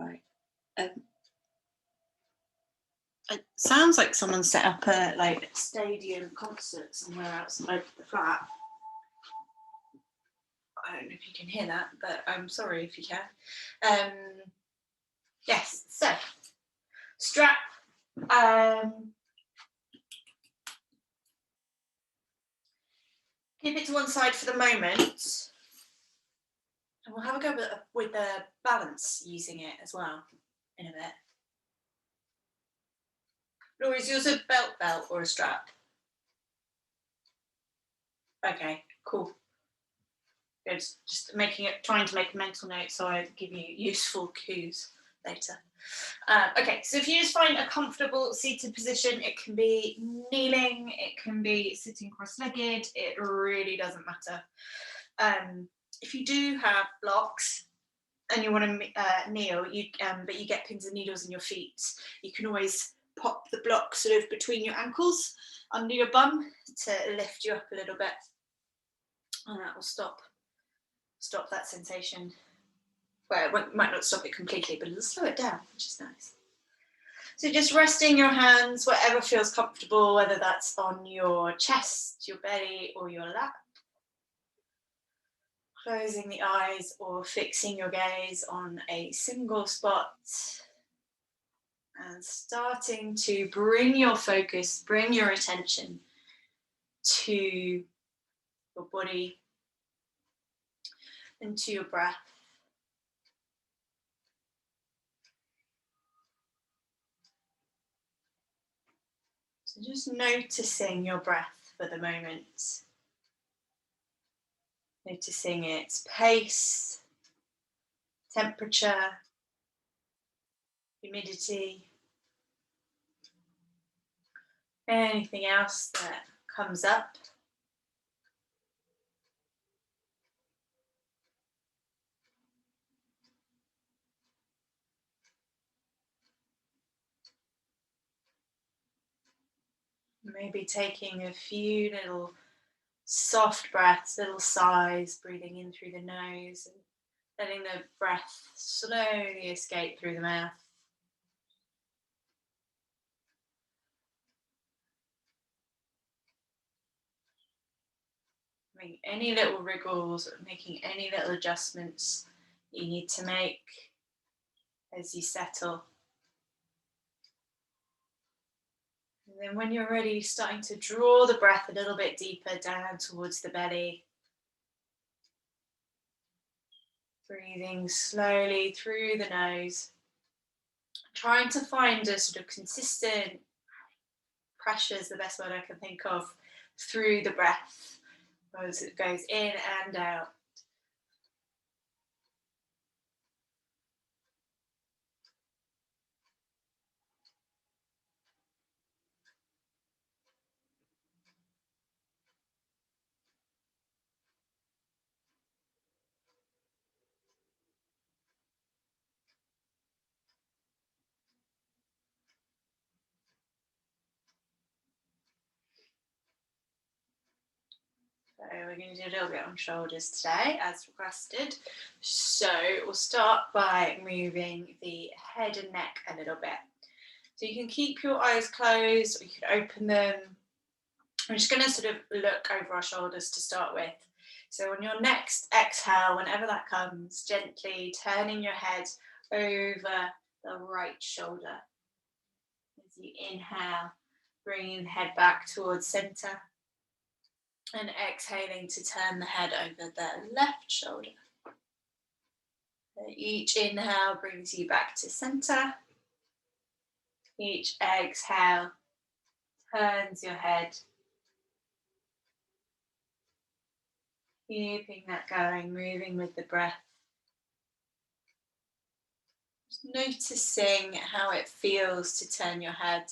Right. It sounds like someone set up a stadium concert somewhere outside the flat. I don't know if you can hear that, but I'm sorry if you can. Yes, so strap. Keep it to one side for the moment. And we'll have a go with the balance using it as well in a bit. Laura, is yours a belt or a strap? Okay, cool. Good. Just trying to make a mental note so I give you useful cues later. Okay, so if you just find a comfortable seated position, it can be kneeling, it can be sitting cross-legged, it really doesn't matter. If you do have blocks and you want to kneel, but you get pins and needles in your feet, you can always pop the block sort of between your ankles under your bum to lift you up a little bit, and that will stop that sensation. Well, it might not stop it completely, but it'll slow it down, which is nice. So just resting your hands wherever feels comfortable, whether that's on your chest, your belly, or your lap. Closing the eyes or fixing your gaze on a single spot. And starting to bring your focus, bring your attention to your body and to your breath. So just noticing your breath for the moment. Noticing its pace, temperature, humidity, anything else that comes up. Maybe taking a few little soft breaths, little sighs, breathing in through the nose and letting the breath slowly escape through the mouth. Making any little wriggles or making any little adjustments you need to make as you settle. And then when you're ready, starting to draw the breath a little bit deeper down towards the belly. Breathing slowly through the nose. Trying to find a sort of consistent pressure is the best word I can think of through the breath as it goes in and out. So we're going to do a little bit on shoulders today, as requested. So we'll start by moving the head and neck a little bit. So you can keep your eyes closed, or you can open them. I'm just going to sort of look over our shoulders to start with. So on your next exhale, whenever that comes, gently turning your head over the right shoulder. As you inhale, bringing the head back towards center. And exhaling to turn the head over the left shoulder. So each inhale brings you back to center. Each exhale turns your head. Keeping that going, moving with the breath. Just noticing how it feels to turn your head.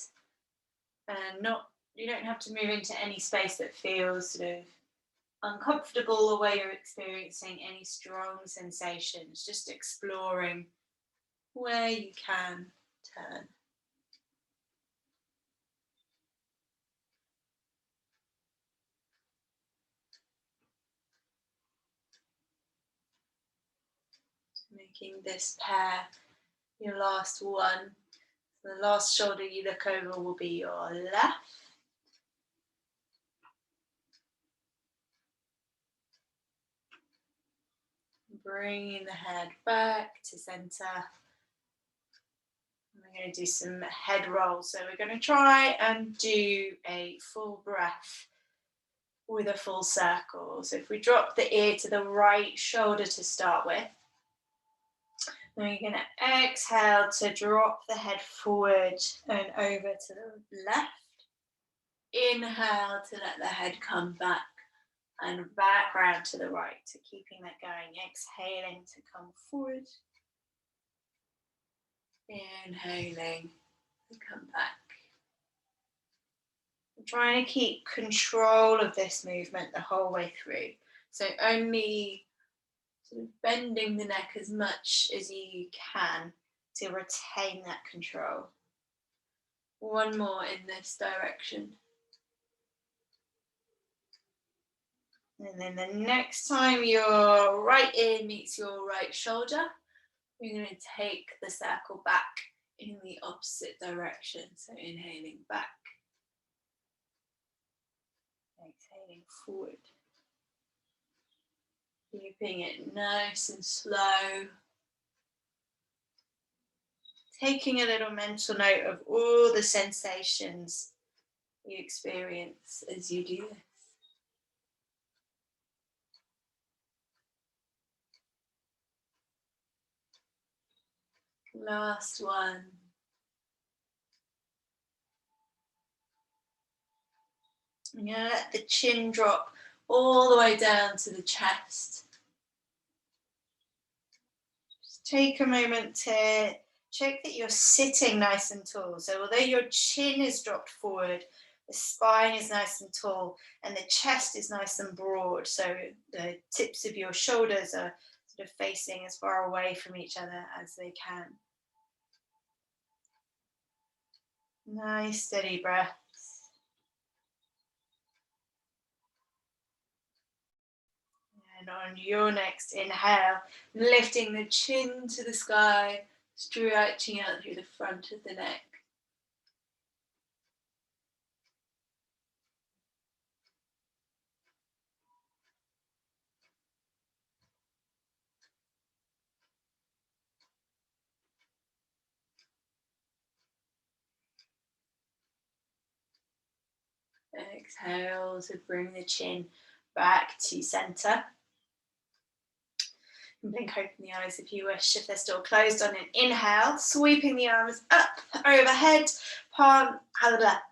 And you don't have to move into any space that feels sort of uncomfortable or where you're experiencing any strong sensations. Just exploring where you can turn. Making this pair Your last one. The last shoulder you look over will be your left. Bringing the head back to center. We're going to do some head rolls. So we're going to try and do a full breath with a full circle. So if we drop the ear to the right shoulder to start with, then we're going to exhale to drop the head forward and over to the left. Inhale to let the head come back and back round to the right. So keeping that going, exhaling to come forward. Inhaling to come back. I'm trying to keep control of this movement the whole way through. So only sort of bending the neck as much as you can to retain that control. One more in this direction. And then the next time your right ear meets your right shoulder, you're going to take the circle back in the opposite direction. So inhaling back, exhaling forward. Keeping it nice and slow. Taking a little mental note of all the sensations you experience as you do this. Last one. I'm going to let the chin drop all the way down to the chest. Just take a moment to check that you're sitting nice and tall. So although your chin is dropped forward, the spine is nice and tall and the chest is nice and broad. So the tips of your shoulders are sort of facing as far away from each other as they can. Nice steady breaths. And on your next inhale, lifting the chin to the sky, stretching out through the front of the neck. Exhale to bring the chin back to center. Blink open the eyes if you wish, if they're still closed. On an inhale, sweeping the arms up overhead,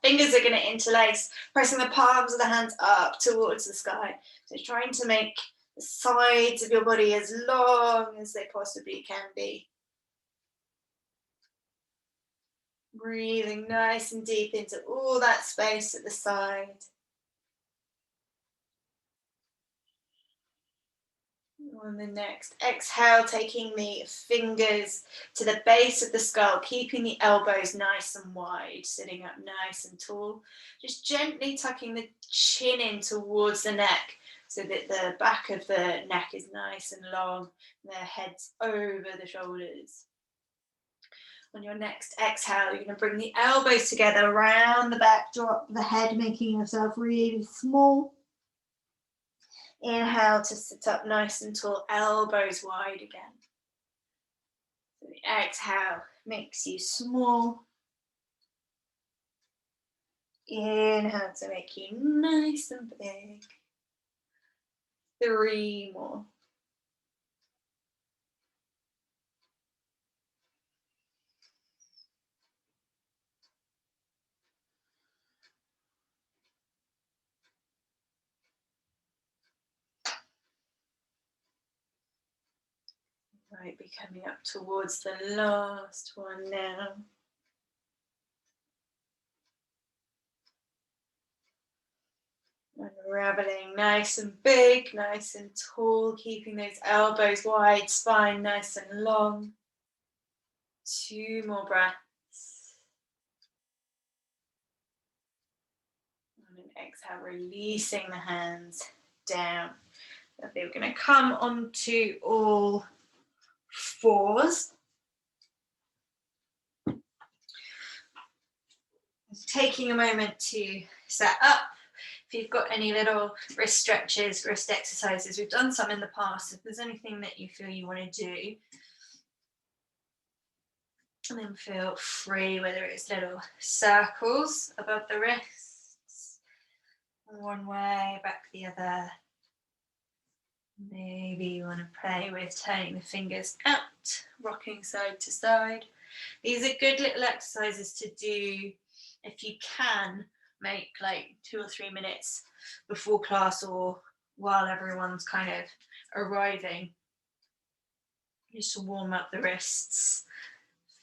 fingers are going to interlace, pressing the palms of the hands up towards the sky. So trying to make the sides of your body as long as they possibly can be. Breathing nice and deep into all that space at the side. On the next exhale, taking the fingers to the base of the skull, keeping the elbows nice and wide, sitting up nice and tall. Just gently tucking the chin in towards the neck so that the back of the neck is nice and long and the head's over the shoulders. On your next exhale, you're going to bring the elbows together around the back, drop the head, making yourself really small. Inhale to sit up nice and tall, elbows wide again. So the exhale makes you small. Inhale to make you nice and big. 3 more. Might be coming up towards the last one now. Unraveling nice and big, nice and tall, keeping those elbows wide, spine nice and long. 2 more breaths. And an exhale, releasing the hands down. Okay, we're going to come onto all fours. taking a moment to set up. If you've got any little wrist stretches, wrist exercises, we've done some in the past. If there's anything that you feel you want to do, and then feel free, whether it's little circles above the wrists, one way, back the other. Maybe you want to play with turning the fingers out, rocking side to side. These are good little exercises to do if you can make like 2 or 3 minutes before class or while everyone's kind of arriving, just to warm up the wrists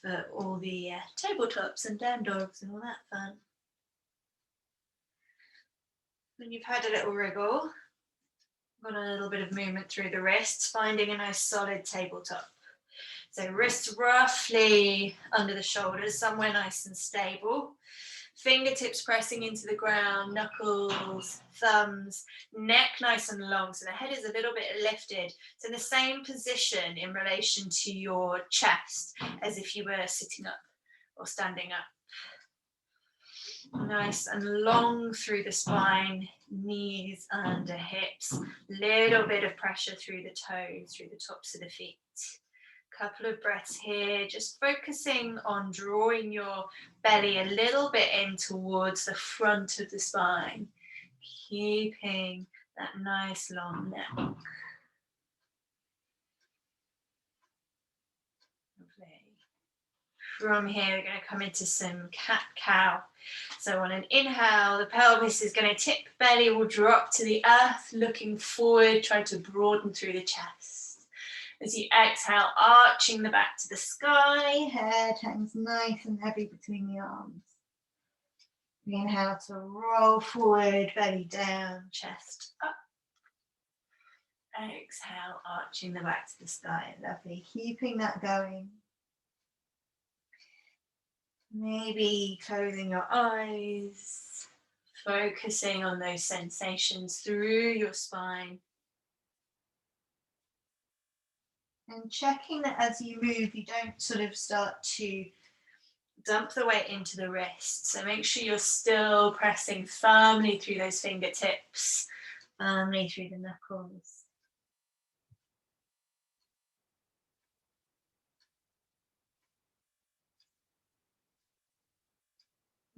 for all the tabletops and down dogs and all that fun. When you've had a little wriggle, got a little bit of movement through the wrists, finding a nice solid tabletop. So wrists roughly under the shoulders, somewhere nice and stable. Fingertips pressing into the ground, knuckles, thumbs, neck nice and long. So the head is a little bit lifted. It's in the same position in relation to your chest as if you were sitting up or standing up. Nice and long through the spine, knees under hips. Little bit of pressure through the toes, through the tops of the feet. Couple of breaths here, just focusing on drawing your belly a little bit in towards the front of the spine, keeping that nice long neck. Lovely. From here, we're going to come into some cat-cow. So on an inhale, the pelvis is going to tip, belly will drop to the earth, looking forward, try to broaden through the chest. As you exhale, arching the back to the sky, head hangs nice and heavy between the arms. Inhale to roll forward, belly down, chest up. Exhale, arching the back to the sky. Lovely, keeping that going. Maybe closing your eyes, focusing on those sensations through your spine. And checking that as you move, you don't sort of start to dump the weight into the wrist. So make sure you're still pressing firmly through those fingertips, firmly through the knuckles.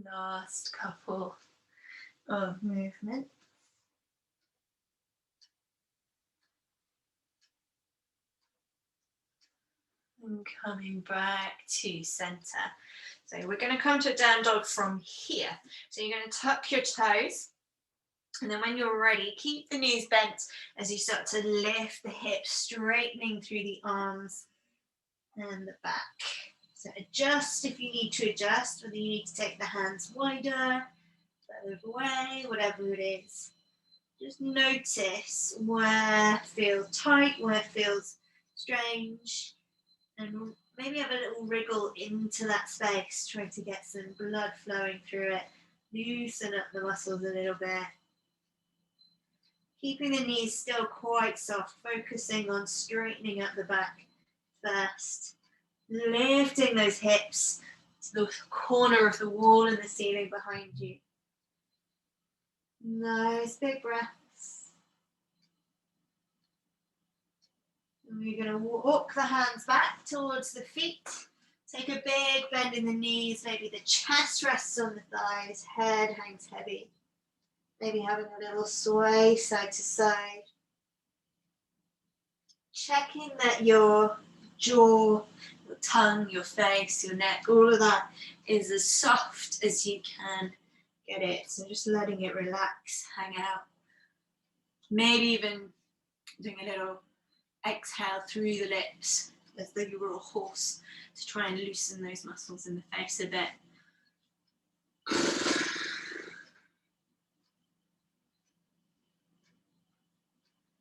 Last couple of movements. And coming back to center. So we're going to come to a down dog from here. So you're going to tuck your toes. And then when you're ready, keep the knees bent as you start to lift the hips, straightening through the arms and the back. So adjust if you need to adjust, whether you need to take the hands wider, further away, whatever it is. Just notice where feels tight, where feels strange. And maybe have a little wriggle into that space, try to get some blood flowing through it. Loosen up the muscles a little bit. Keeping the knees still quite soft, focusing on straightening up the back first. Lifting those hips to the corner of the wall and the ceiling behind you. Nice big breaths. And we're going to walk the hands back towards the feet. Take a big bend in the knees. Maybe the chest rests on the thighs. Head hangs heavy. Maybe having a little sway side to side. Checking that your jaw, your tongue, your face, your neck, all of that is as soft as you can get it. So just letting it relax, hang out. Maybe even doing a little exhale through the lips as though you were a horse to try and loosen those muscles in the face a bit.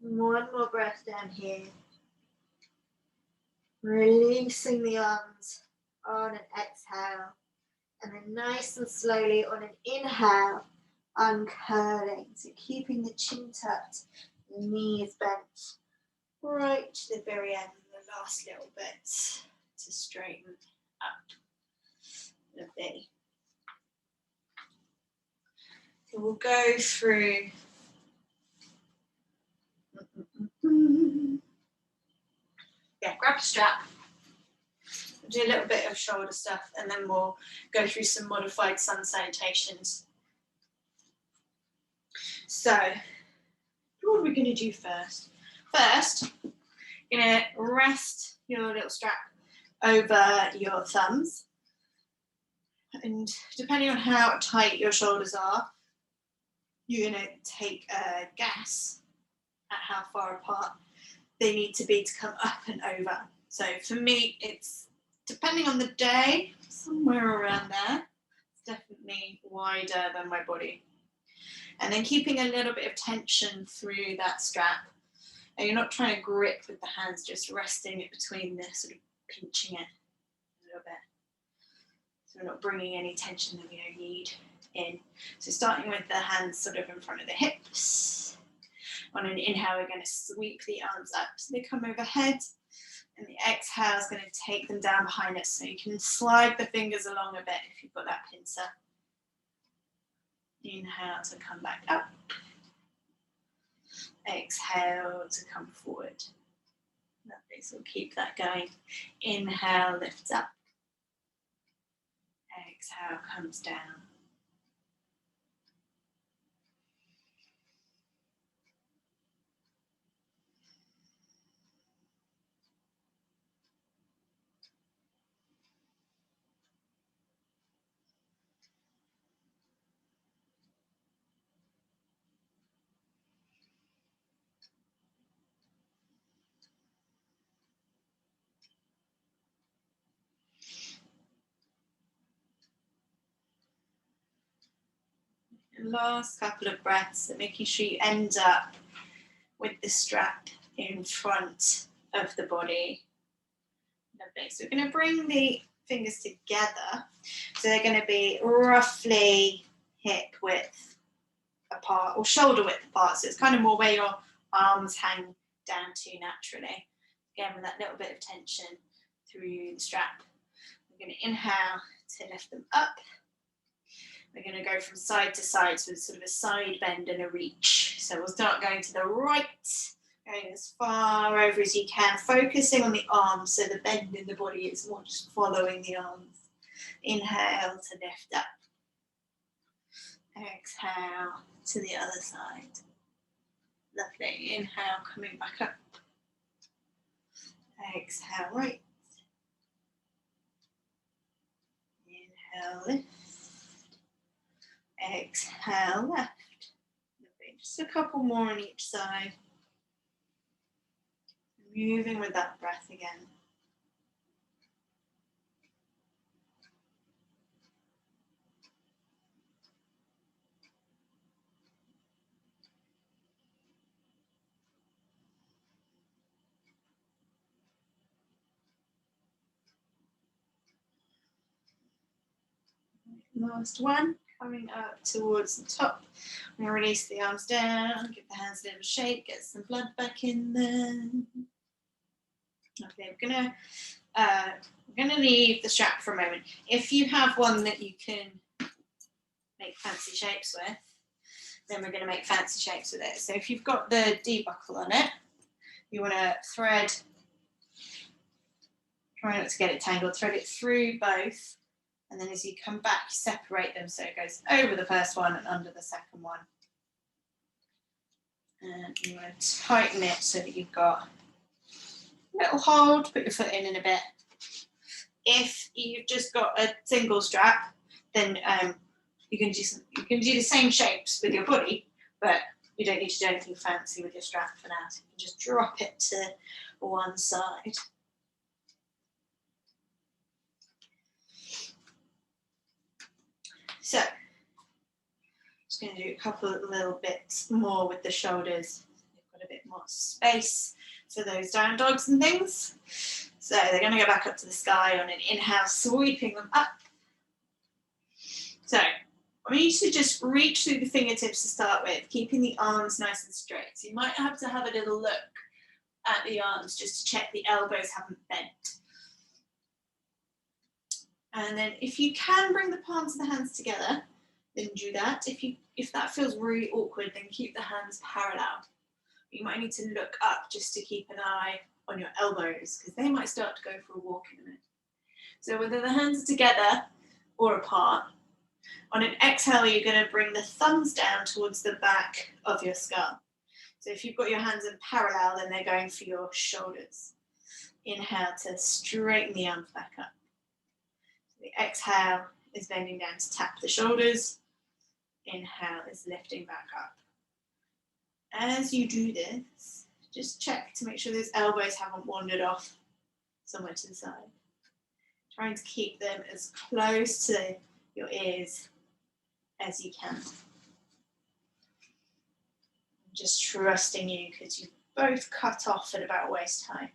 One more breath down here. Releasing the arms on an exhale. And then nice and slowly on an inhale, uncurling. So keeping the chin tucked, the knees bent. Right to the very end, the last little bit to straighten up. Lovely. we'll go through. Yeah, grab a strap. Do a little bit of shoulder stuff, and then we'll go through some modified sun salutations. So, what are we going to do first? First, you're going to rest your little strap over your thumbs. And depending on how tight your shoulders are, you're going to take a guess at how far apart they need to be to come up and over. So for me, it's depending on the day, somewhere around there. It's definitely wider than my body. And then keeping a little bit of tension through that strap. And you're not trying to grip with the hands, just resting it between this, sort of pinching it a little bit. So we're not bringing any tension that we don't need in. So starting with the hands sort of in front of the hips. On an inhale, we're going to sweep the arms up so they come overhead. And the exhale is going to take them down behind us. So you can slide the fingers along a bit if you've got that pincer. Inhale to come back up. Exhale to come forward. Lovely, so we'll keep that going. Inhale, lifts up. Exhale, comes down. Last couple of breaths, so making sure you end up with the strap in front of the body. Lovely. So we're going to bring the fingers together. So they're going to be roughly hip width apart or shoulder width apart. So it's kind of more where your arms hang down to naturally. Again, with that little bit of tension through the strap. We're going to inhale to lift them up. We're going to go from side to side, so it's sort of a side bend and a reach. So we'll start going to the right, going as far over as you can, focusing on the arms, so the bend in the body is more just following the arms. Inhale to lift up. Exhale to the other side. Lovely. Inhale, coming back up. Exhale, right. Inhale, lift. Exhale, left. Lovely. Just a couple more on each side. Moving with that breath again. Last one. Coming up towards the top. I'm going to release the arms down, give the hands a little shake, get some blood back in there. Okay, we're going to leave the strap for a moment. If you have one that you can make fancy shapes with, then we're going to make fancy shapes with it. So if you've got the D-buckle on it, you want to thread, try not to get it tangled, thread it through both. And then as you come back, separate them so it goes over the first one and under the second one. And you want to tighten it so that you've got a little hold, put your foot in a bit. If you've just got a single strap, then you can do the same shapes with your body, but you don't need to do anything fancy with your strap for that. You can just drop it to one side. So, just going to do a couple of little bits more with the shoulders. They've got a bit more space for those down dogs and things. So they're going to go back up to the sky on an inhale, sweeping them up. So I want you to just reach through the fingertips to start with, keeping the arms nice and straight. So you might have to have a little look at the arms just to check the elbows haven't bent. And then if you can bring the palms of the hands together, then do that. If that feels really awkward, then keep the hands parallel. You might need to look up just to keep an eye on your elbows, because they might start to go for a walk in a minute. So whether the hands are together or apart, on an exhale, you're going to bring the thumbs down towards the back of your skull. So if you've got your hands in parallel, then they're going for your shoulders. Inhale to straighten the arms back up. The exhale is bending down to tap the shoulders. Inhale is lifting back up. As you do this, just check to make sure those elbows haven't wandered off somewhere to the side. Trying to keep them as close to your ears as you can. Just trusting you, because you both cut off at about waist high.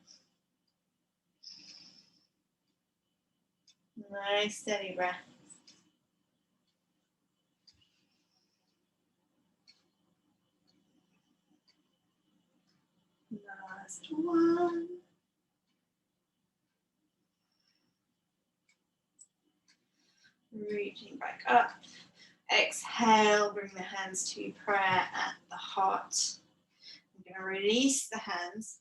Nice steady breath. Last one. Reaching back up. Exhale, bring the hands to prayer at the heart. I'm going to release the hands.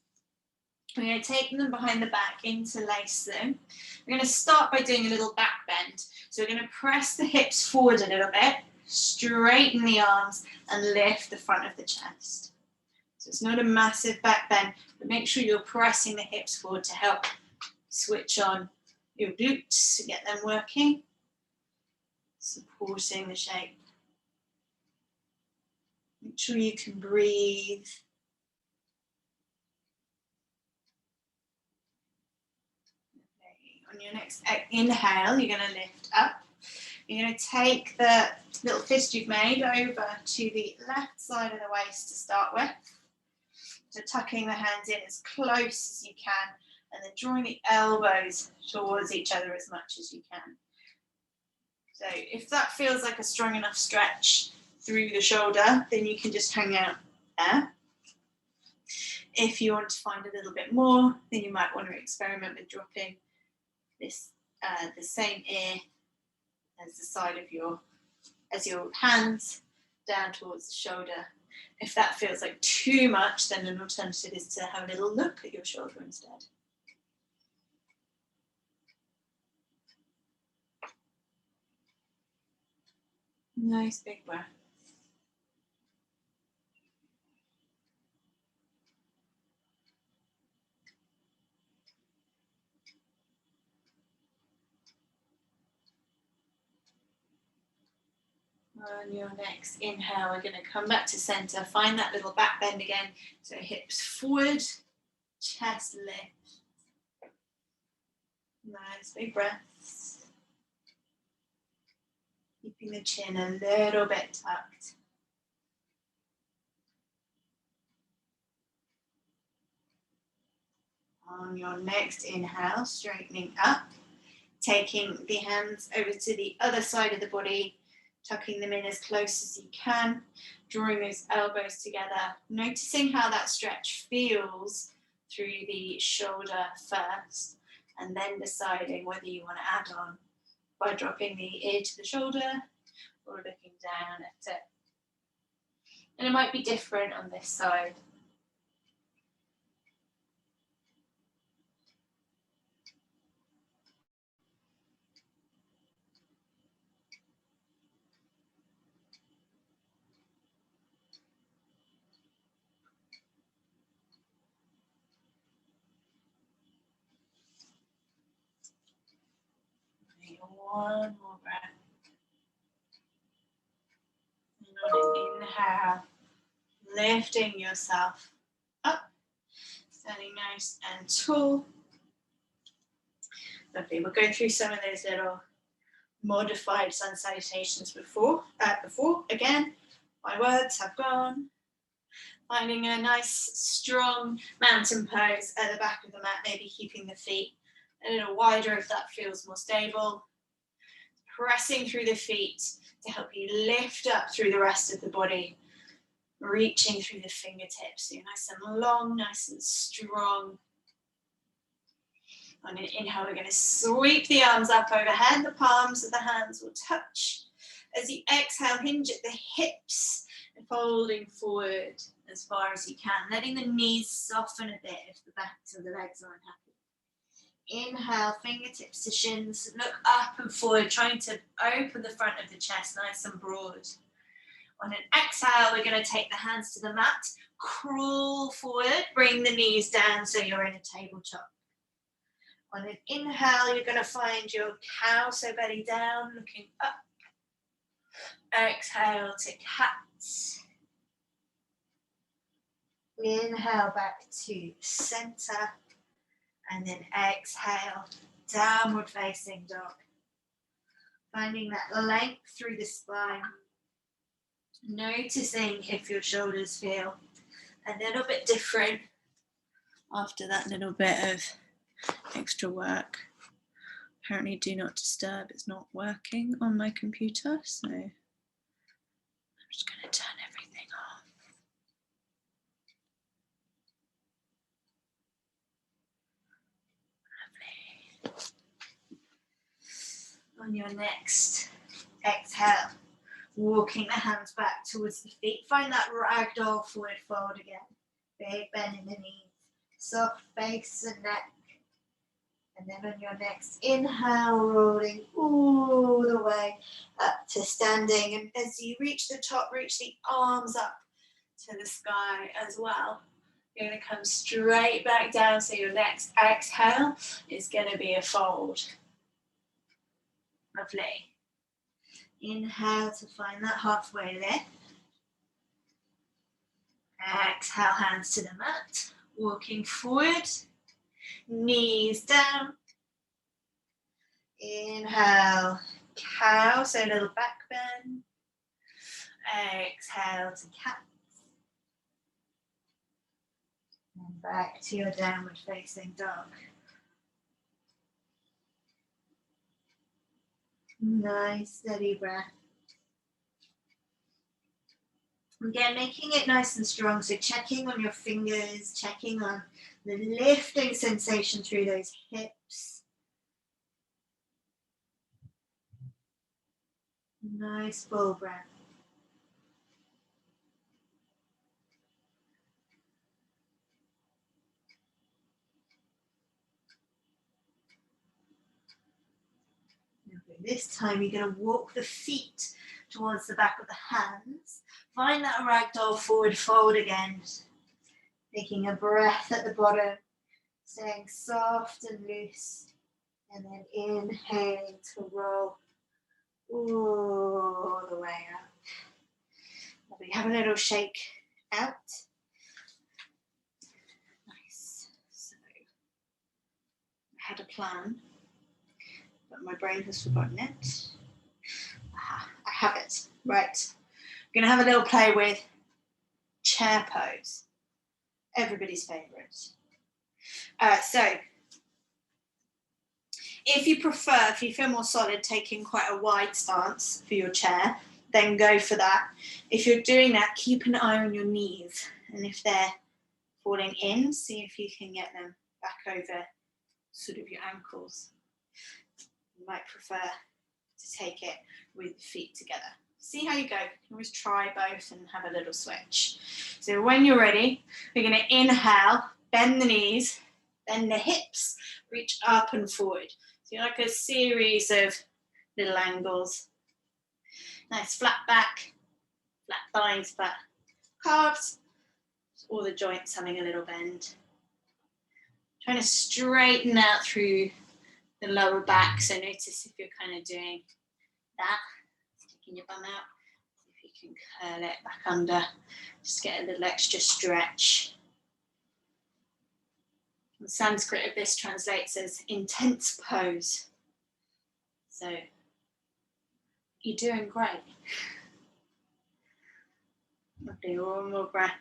We're going to take them behind the back, interlace them. We're going to start by doing a little back bend. So we're going to press the hips forward a little bit, straighten the arms, and lift the front of the chest. So it's not a massive back bend, but make sure you're pressing the hips forward to help switch on your glutes to get them working, supporting the shape. Make sure you can breathe. On your next inhale, you're going to lift up. You're going to take the little fist you've made over to the left side of the waist to start with. So tucking the hands in as close as you can, and then drawing the elbows towards each other as much as you can. So if that feels like a strong enough stretch through the shoulder, then you can just hang out there. If you want to find a little bit more, then you might want to experiment with dropping this the same ear as the side of your hands down towards the shoulder. If that feels like too much, then an alternative is to have a little look at your shoulder instead. Nice big breath. On your next inhale, we're going to come back to center. Find that little back bend again. So hips forward, chest lift. Nice big breaths. Keeping the chin a little bit tucked. On your next inhale, straightening up. Taking the hands over to the other side of the body. Tucking them in as close as you can, drawing those elbows together, noticing how that stretch feels through the shoulder first, and then deciding whether you want to add on by dropping the ear to the shoulder or looking down at it. And it might be different on this side. One more breath. And on an inhale, lifting yourself up, standing nice and tall. Lovely. We'll go through some of those little modified sun salutations before. Again, my words have gone. Finding a nice, strong mountain pose at the back of the mat, maybe keeping the feet a little wider if that feels more stable. Pressing through the feet to help you lift up through the rest of the body. Reaching through the fingertips. So you're nice and long, nice and strong. On an inhale, we're going to sweep the arms up overhead. The palms of the hands will touch. As you exhale, hinge at the hips and folding forward as far as you can, letting the knees soften a bit if the backs of the legs aren't happy. Inhale, fingertips to shins, look up and forward, trying to open the front of the chest nice and broad. On an exhale, we're going to take the hands to the mat, crawl forward, bring the knees down so you're in a tabletop. On an inhale, you're going to find your cow, so belly down, looking up. Exhale to cat. Inhale back to center. And then exhale, downward facing dog. Finding that length through the spine. Noticing if your shoulders feel a little bit different after that little bit of extra work. Apparently do not disturb, it's not working on my computer, so I'm just going to turn everything off. Lovely. On your next exhale, walking the hands back towards the feet. Find that ragdoll forward fold again. Big bend in the knees, soft face and neck. And then on your next inhale, rolling all the way up to standing. And as you reach the top, reach the arms up to the sky as well. You're going to come straight back down. So your next exhale is going to be a fold. Lovely. Inhale to find that halfway lift. Exhale, hands to the mat. Walking forward. Knees down. Inhale, cow, so a little back bend. Exhale to cat. And back to your downward facing dog. Nice steady breath. Again, making it nice and strong, so checking on your fingers, checking on the lifting sensation through those hips. Nice full breath. This time you're going to walk the feet towards the back of the hands. Find that ragdoll forward fold again. Taking a breath at the bottom, staying soft and loose. And then inhaling to roll all the way up. Lovely. Have a little shake out. Nice. So, I had a plan, but my brain has forgotten it. Aha, I have it. Right. I'm going to have a little play with chair pose. Everybody's favourite. So, if you prefer, if you feel more solid, taking quite a wide stance for your chair, then go for that. If you're doing that, keep an eye on your knees. And if they're falling in, see if you can get them back over sort of your ankles. You might prefer to take it with the feet together. See how you go. You can always try both and have a little switch. So when you're ready, we're going to inhale, bend the knees, bend the hips, reach up and forward. So you're like a series of little angles. Nice flat back, flat thighs, flat calves. All the joints having a little bend. Trying to straighten out through the lower back. So notice if you're kind of doing that, sticking your bum out. See if you can curl it back under. Just get a little extra stretch. In Sanskrit, this translates as intense pose. So you're doing great. Lovely, one more breath.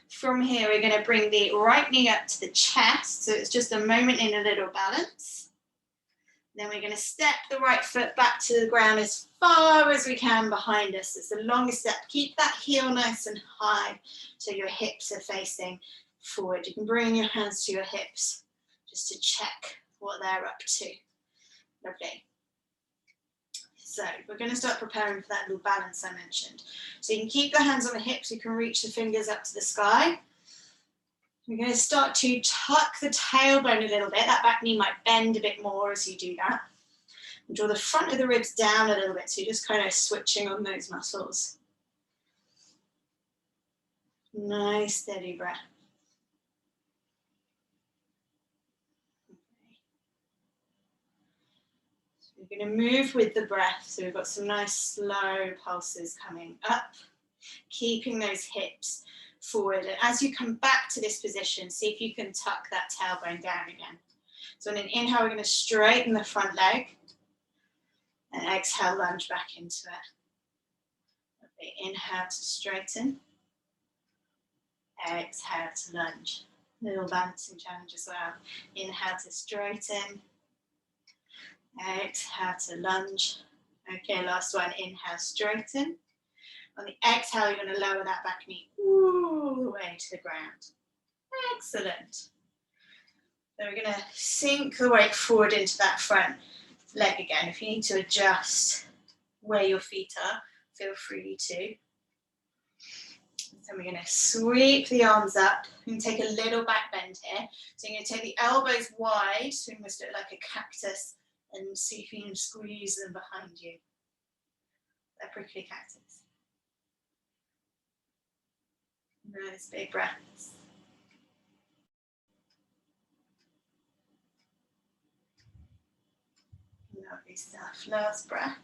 From here, we're going to bring the right knee up to the chest. So it's just a moment in a little balance. Then we're going to step the right foot back to the ground as far as we can behind us. It's the longest step. Keep that heel nice and high so your hips are facing forward. You can bring your hands to your hips just to check what they're up to. Lovely. So we're going to start preparing for that little balance I mentioned. So you can keep the hands on the hips, you can reach the fingers up to the sky. We're going to start to tuck the tailbone a little bit. That back knee might bend a bit more as you do that. And draw the front of the ribs down a little bit, so you're just kind of switching on those muscles. Nice steady breath. We're going to move with the breath, so we've got some nice slow pulses coming up, keeping those hips forward. And as you come back to this position, see if you can tuck that tailbone down again. So on an inhale, we're going to straighten the front leg, and exhale, lunge back into it. Okay, inhale to straighten, exhale to lunge. Little balancing challenge as well. Inhale to straighten, exhale to lunge. Okay, last one, inhale, straighten. On the exhale, you're going to lower that back knee all the way to the ground. Excellent. So we're going to sink the weight forward into that front leg again. If you need to adjust where your feet are, feel free to. Then we're going to sweep the arms up. We're going to take a little back bend here. So you're going to take the elbows wide, so almost look like a cactus, and see if you can squeeze them behind you. That prickly cactus. Nice big breaths. Lovely stuff. Last breath.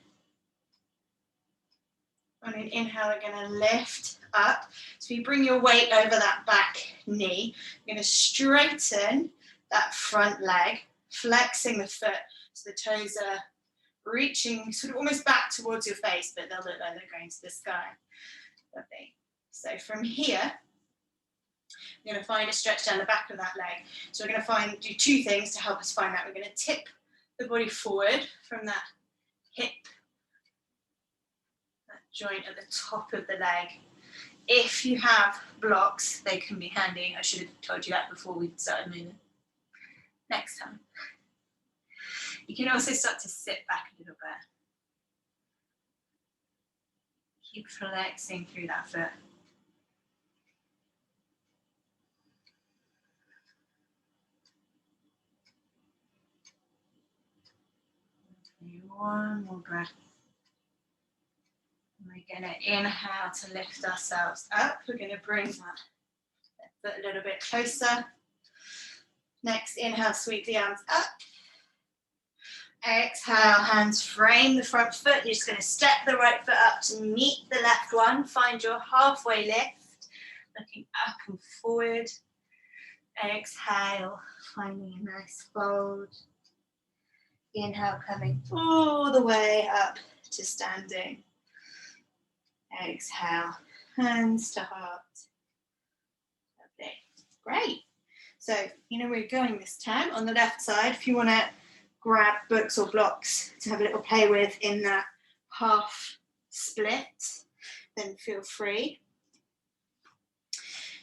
On an inhale, we're going to lift up. So you bring your weight over that back knee. You're going to straighten that front leg, flexing the foot so the toes are reaching sort of almost back towards your face, but they'll look like they're going to the sky. Lovely. So from here, we're going to find a stretch down the back of that leg. So we're going to do two things to help us find that. We're going to tip the body forward from that hip, that joint at the top of the leg. If you have blocks, they can be handy. I should have told you that before we started moving. Next time. You can also start to sit back a little bit. Keep flexing through that foot. One more breath. We're going to inhale to lift ourselves up. We're going to bring that foot a little bit closer. Next, inhale, sweep the arms up. Exhale, hands frame the front foot. You're just going to step the right foot up to meet the left one. Find your halfway lift, looking up and forward. Exhale, finding a nice fold. Inhale, coming all the way up to standing. Exhale, hands to heart. Lovely. Great. So, you know where you're going this time. On the left side, if you want to grab books or blocks to have a little play with in that half split, then feel free.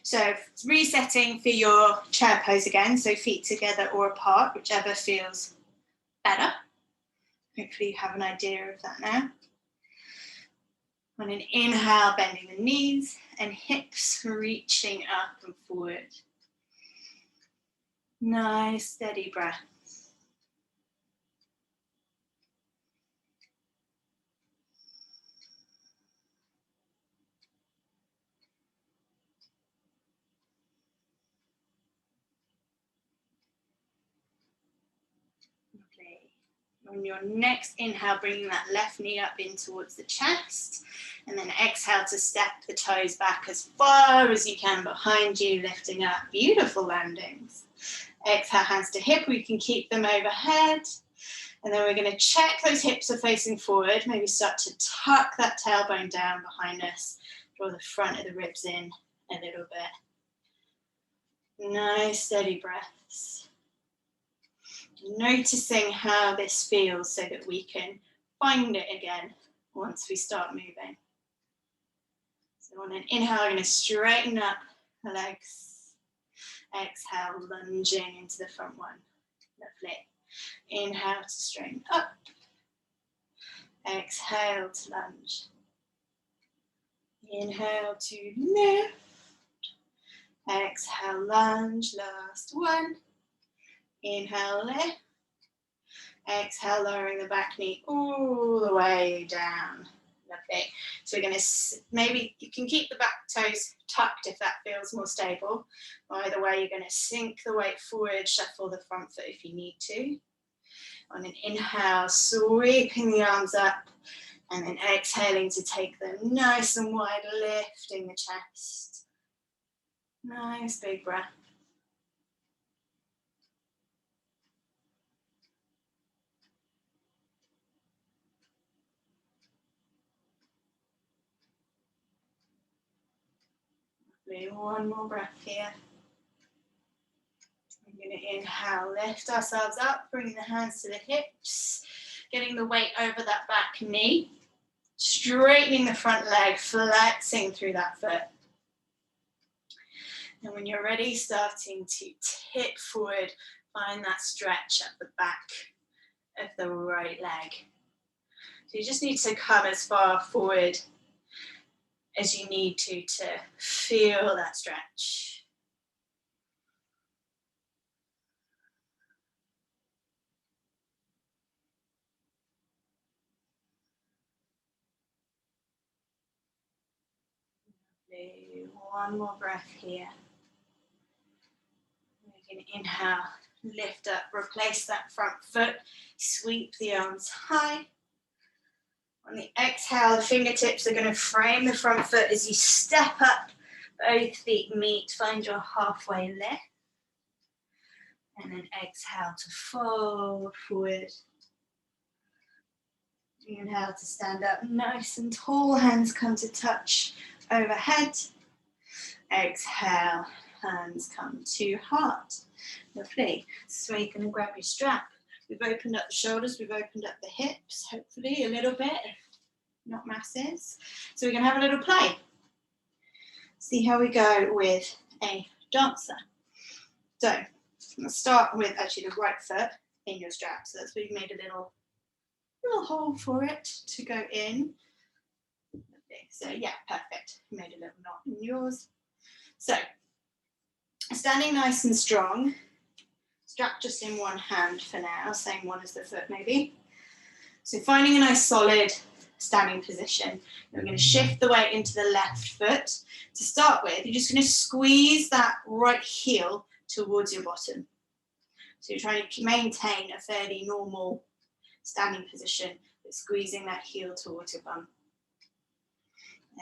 So resetting for your chair pose again, so feet together or apart, whichever feels better. Hopefully you have an idea of that now. On an inhale, bending the knees and hips reaching up and forward. Nice steady breath. On your next inhale, bringing that left knee up in towards the chest, and then exhale to step the toes back as far as you can behind you, lifting up. Beautiful landings. Exhale, hands to hip. We can keep them overhead. And then we're going to check those hips are facing forward. Maybe start to tuck that tailbone down behind us. Draw the front of the ribs in a little bit. Nice steady breaths. Noticing how this feels so that we can find it again once we start moving. So on an inhale, we're going to straighten up the legs. Exhale, lunging into the front one. Lovely. Inhale to straighten up. Exhale to lunge. Inhale to lift. Exhale, lunge, last one. Inhale, lift. Exhale, lowering the back knee all the way down. Lovely. So we're going to, maybe you can keep the back toes tucked if that feels more stable. Either way, you're going to sink the weight forward, shuffle the front foot if you need to. On an inhale, sweeping the arms up, and then exhaling to take them nice and wide, lifting the chest. Nice big breath. One more breath here. We're going to inhale, lift ourselves up, bringing the hands to the hips, getting the weight over that back knee, straightening the front leg, flexing through that foot. And when you're ready, starting to tip forward, find that stretch at the back of the right leg. So you just need to come as far forward as you need to feel that stretch. One more breath here. We're going to inhale, lift up, replace that front foot, sweep the arms high. On the exhale, the fingertips are going to frame the front foot as you step up, both feet meet, find your halfway lift. And then exhale to fold forward. Inhale to stand up nice and tall, hands come to touch overhead. Exhale, hands come to heart. Lovely. So you're going to grab your strap. We've opened up the shoulders, we've opened up the hips, hopefully a little bit, not masses. So we're going to have a little play. See how we go with a dancer. So let's start with actually the right foot in your strap. So that's where you've made a little hole for it to go in. Okay, so yeah, perfect. You made a little knot in yours. So standing nice and strong, strap just in one hand for now, same one as the foot maybe. So finding a nice solid standing position. We're going to shift the weight into the left foot. To start with, you're just going to squeeze that right heel towards your bottom. So you're trying to maintain a fairly normal standing position, but squeezing that heel towards your bum.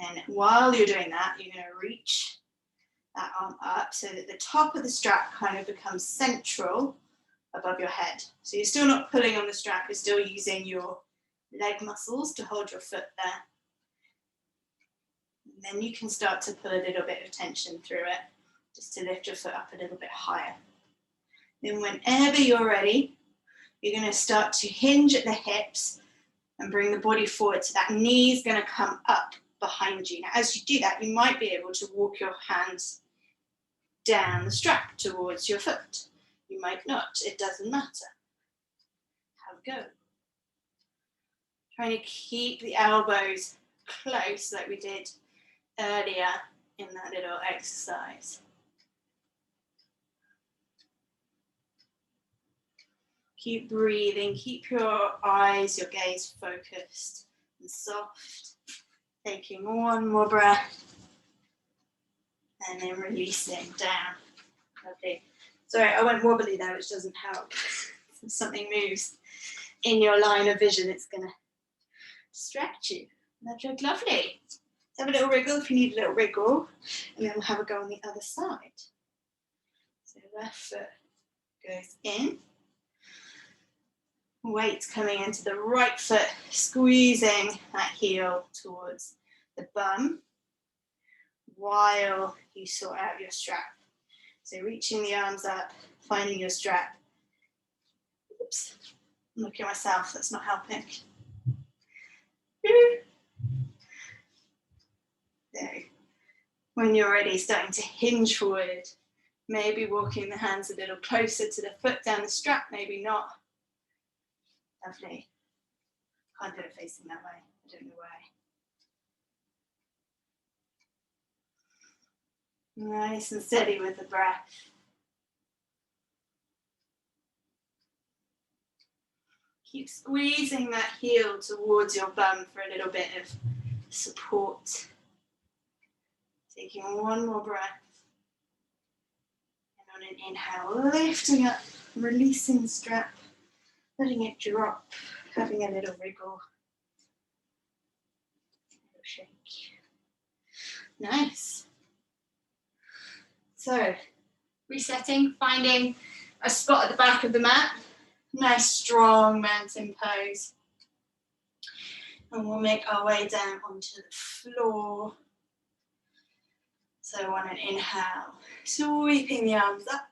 And while you're doing that, you're going to reach that arm up so that the top of the strap kind of becomes central above your head. So you're still not pulling on the strap, you're still using your leg muscles to hold your foot there. And then you can start to pull a little bit of tension through it, just to lift your foot up a little bit higher. Then whenever you're ready, you're going to start to hinge at the hips and bring the body forward. So that knee is going to come up behind you. Now, as you do that, you might be able to walk your hands down the strap towards your foot. You might not, it doesn't matter. Have a go. Trying to keep the elbows close like we did earlier in that little exercise. Keep breathing, keep your eyes, your gaze focused and soft. Taking one more breath and then releasing down. Lovely. Sorry, I went wobbly there, which doesn't help. If something moves in your line of vision, it's going to distract you. That looked lovely. Let's have a little wriggle if you need a little wriggle, and then we'll have a go on the other side. So left foot goes in. Weight coming into the right foot, squeezing that heel towards the bum while you sort out your strap. So reaching the arms up, finding your strap. Oops, I'm looking at myself, that's not helping. There. When you're ready, starting to hinge forward, maybe walking the hands a little closer to the foot down the strap, maybe not. Lovely. Can't do it facing that way. I don't know why. Nice and steady with the breath. Keep squeezing that heel towards your bum for a little bit of support. Taking one more breath. And on an inhale, lifting up, releasing the strap, letting it drop, having a little wriggle. A little shake. Nice. So, resetting, finding a spot at the back of the mat. Nice strong mountain pose. And we'll make our way down onto the floor. So on an inhale, sweeping the arms up.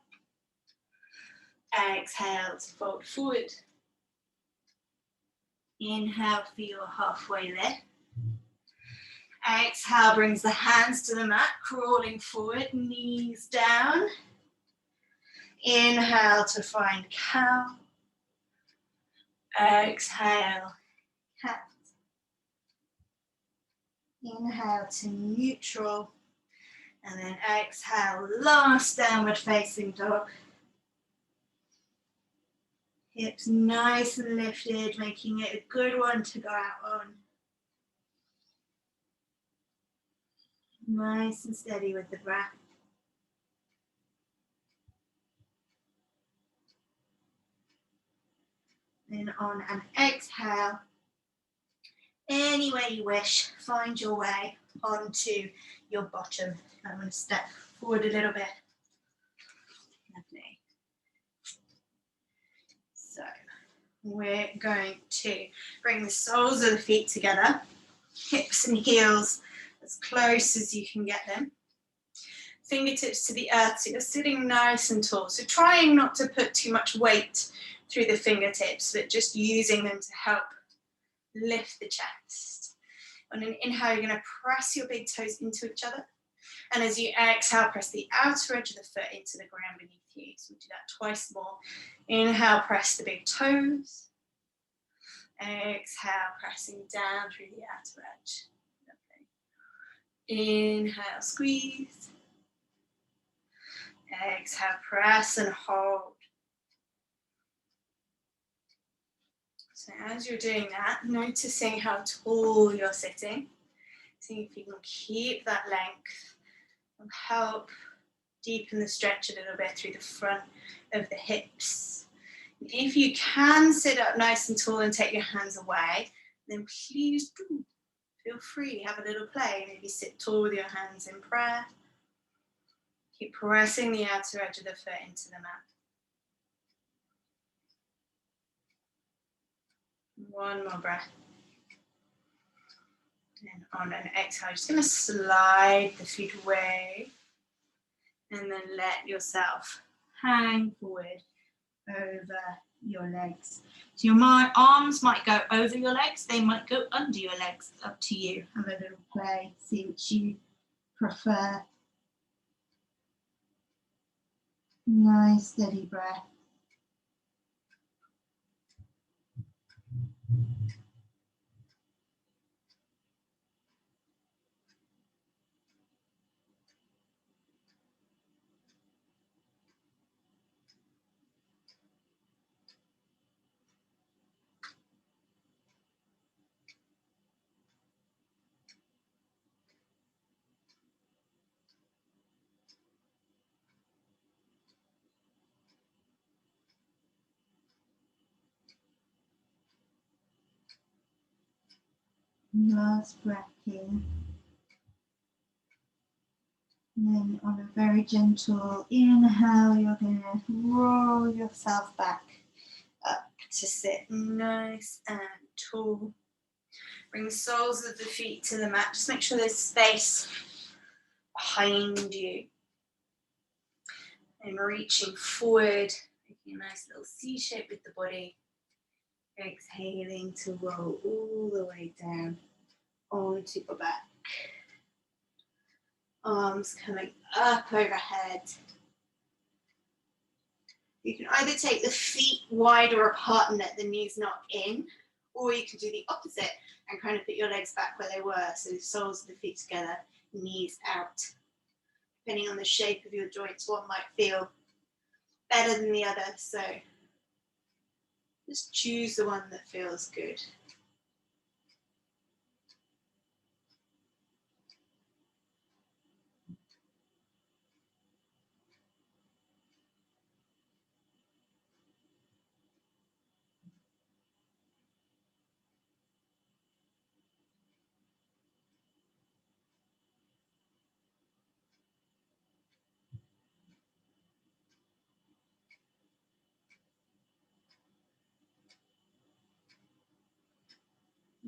Exhale to fold forward. Inhale for your halfway lift. Exhale brings the hands to the mat, crawling forward, knees down. Inhale to find cow. Exhale, cat. Inhale to neutral. And then exhale, last downward facing dog. Hips nice and lifted, making it a good one to go out on. Nice and steady with the breath. Then on an exhale, any way you wish, find your way onto your bottom. I'm going to step forward a little bit. Lovely. So we're going to bring the soles of the feet together, hips and heels as close as you can get them. Fingertips to the earth, so you're sitting nice and tall. So trying not to put too much weight through the fingertips, but just using them to help lift the chest. On an inhale, you're going to press your big toes into each other. And as you exhale, press the outer edge of the foot into the ground beneath you. So we'll do that twice more. Inhale, press the big toes. Exhale, pressing down through the outer edge. Lovely. Inhale, squeeze. Exhale, press and hold. So as you're doing that, noticing how tall you're sitting, seeing if you can keep that length and help deepen the stretch a little bit through the front of the hips. And if you can sit up nice and tall and take your hands away, then please do feel free, have a little play. Maybe sit tall with your hands in prayer. Keep pressing the outer edge of the foot into the mat. One more breath. And on an exhale, just going to slide the feet away and then let yourself hang forward over your legs. So your arms might go over your legs, they might go under your legs, up to you. Have a little play, see which you prefer. Nice steady breath. Last breath here. And then on a very gentle inhale, you're going to roll yourself back up to sit nice and tall. Bring the soles of the feet to the mat. Just make sure there's space behind you. And reaching forward, making a nice little C shape with the body. Exhaling to roll all the way down onto your back. Arms coming up overhead. You can either take the feet wider apart and let the knees knock in, Or you can do the opposite and kind of put your legs back where they were. So the soles of the feet together, knees out. Depending on the shape of your joints, one might feel better than the other. So just choose the one that feels good.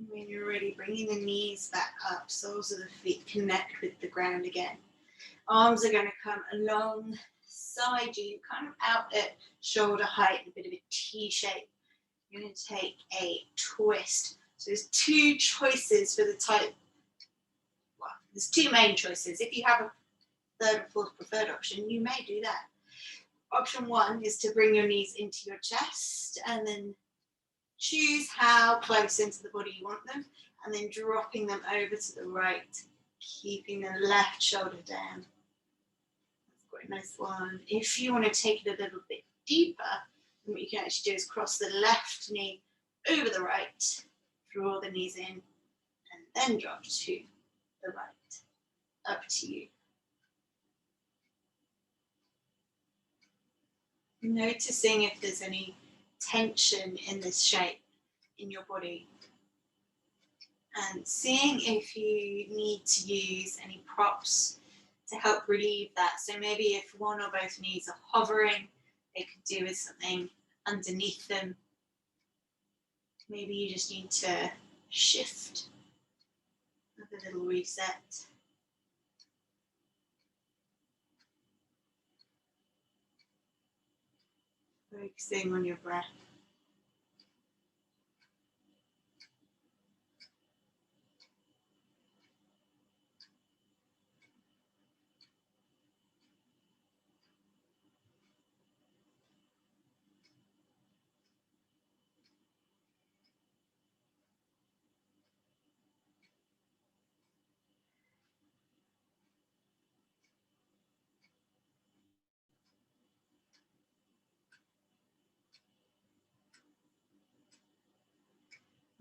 When you're ready, bringing the knees back up, soles of the feet connect with the ground again. Arms are going to come alongside you, kind of out at shoulder height, a bit of a T shape. You're going to take a twist. So there's two choices for the type. Well, there's two main choices. If you have a third or fourth preferred option, you may do that. Option one is to bring your knees into your chest and then choose how close into the body you want them, and then dropping them over to the right, keeping the left shoulder down. That's quite a nice one. If you want to take it a little bit deeper, then what you can actually do is cross the left knee over the right, draw the knees in, and then drop to the right. Up to you. Noticing if there's any tension in this shape in your body, and seeing if you need to use any props to help relieve that. So maybe if one or both knees are hovering, they could do with something underneath them. Maybe you just need to shift, have a little reset. Focusing on your breath.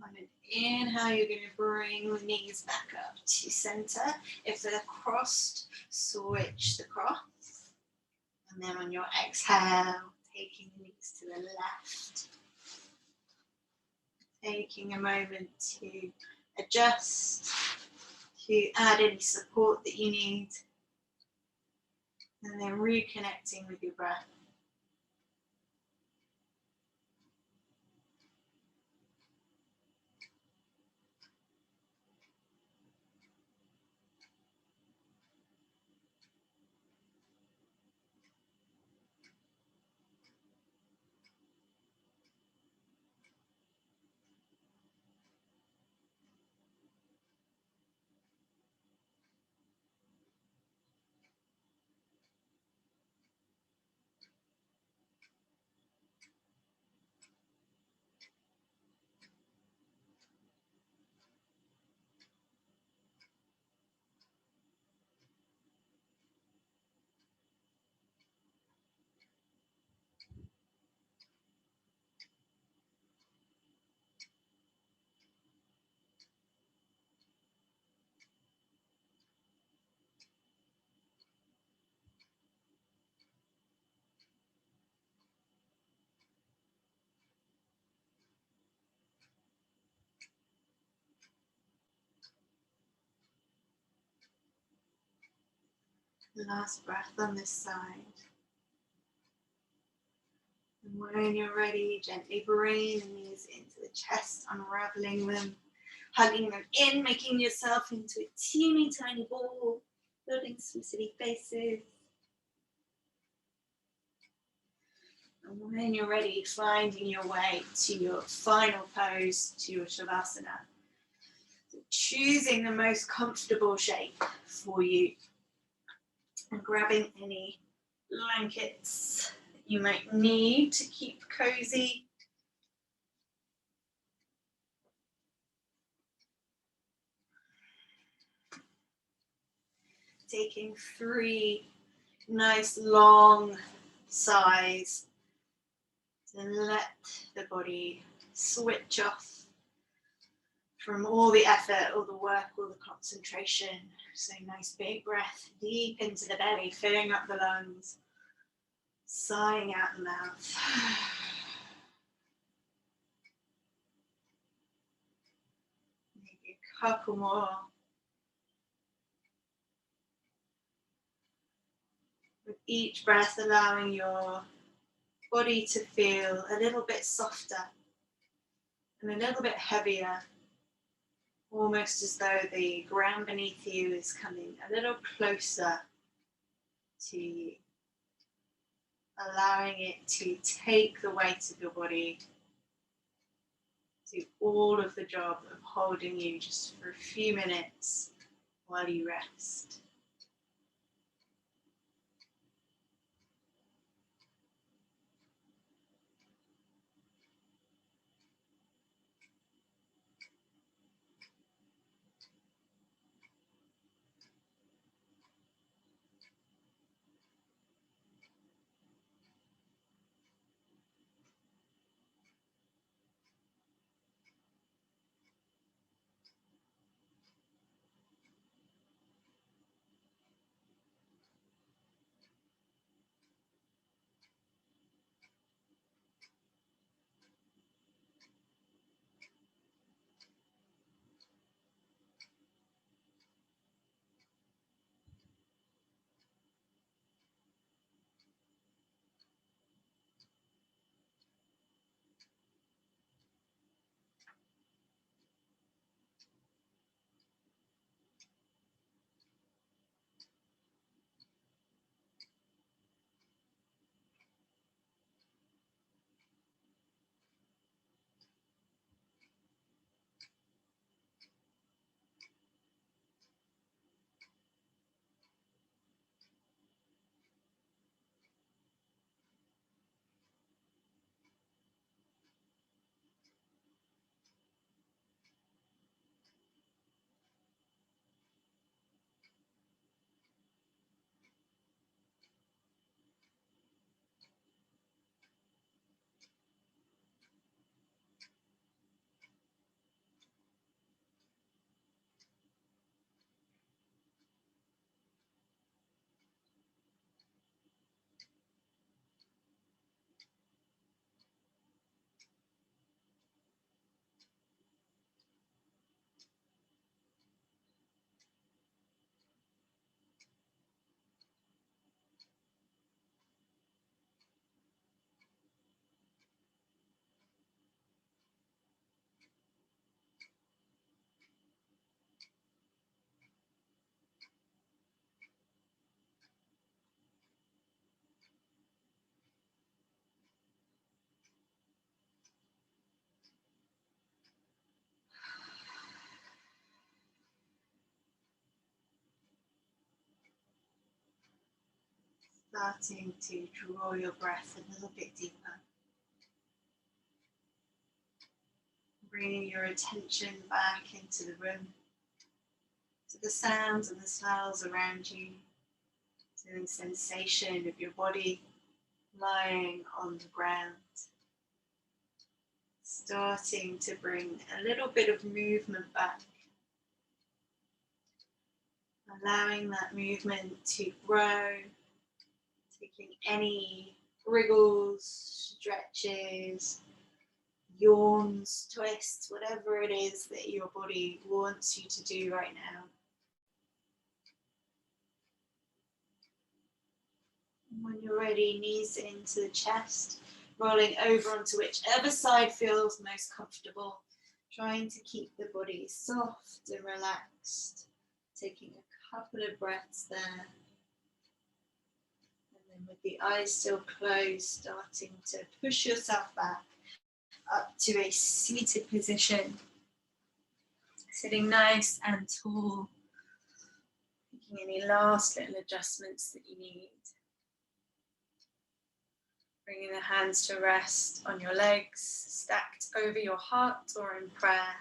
On an inhale, you're going to bring the knees back up to center. If they're crossed, switch the cross. And then on your exhale, taking the knees to the left. Taking a moment to adjust, to add any support that you need. And then reconnecting with your breath. Last breath on this side. And when you're ready, gently bring the knees into the chest, unraveling them, hugging them in, making yourself into a teeny tiny ball, building some silly faces. And when you're ready, finding your way to your final pose, to your svasana. So choosing the most comfortable shape for you. And grabbing any blankets that you might need to keep cozy. Taking 3 nice long sighs to let the body switch off from all the effort, all the work, all the concentration. So nice big breath deep into the belly, filling up the lungs, sighing out the mouth. Maybe a couple more. With each breath, allowing your body to feel a little bit softer and a little bit heavier, almost as though the ground beneath you is coming a little closer to you, allowing it to take the weight of your body, do all of the job of holding you just for a few minutes while you rest. Starting to draw your breath a little bit deeper. Bringing your attention back into the room, to the sounds and the smells around you, to the sensation of your body lying on the ground. Starting to bring a little bit of movement back. Allowing that movement to grow, taking any wriggles, stretches, yawns, twists, whatever it is that your body wants you to do right now. When you're ready, knees into the chest, rolling over onto whichever side feels most comfortable, trying to keep the body soft and relaxed, taking a couple of breaths there. And then with the eyes still closed, starting to push yourself back up to a seated position, sitting nice and tall, making any last little adjustments that you need. Bringing the hands to rest on your legs, stacked over your heart or in prayer.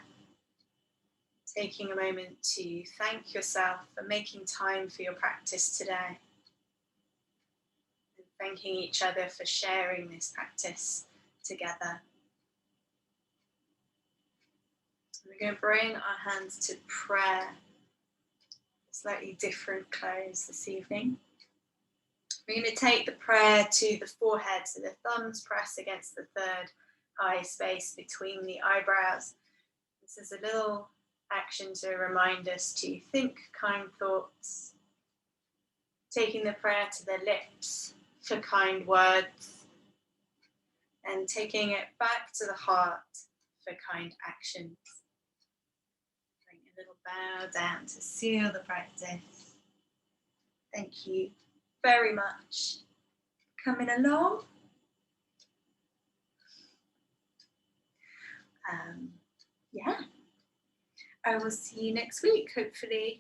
Taking a moment to thank yourself for making time for your practice today. And thanking each other for sharing this practice together. We're going to bring our hands to prayer. Slightly different close this evening. We're going to take the prayer to the forehead, so the thumbs press against the third eye space between the eyebrows. This is a little action to remind us to think kind thoughts. Taking the prayer to the lips for kind words. And taking it back to the heart for kind actions. Bring a little bow down to seal the practice. Thank you very much for coming along. Yeah, I will see you next week, hopefully.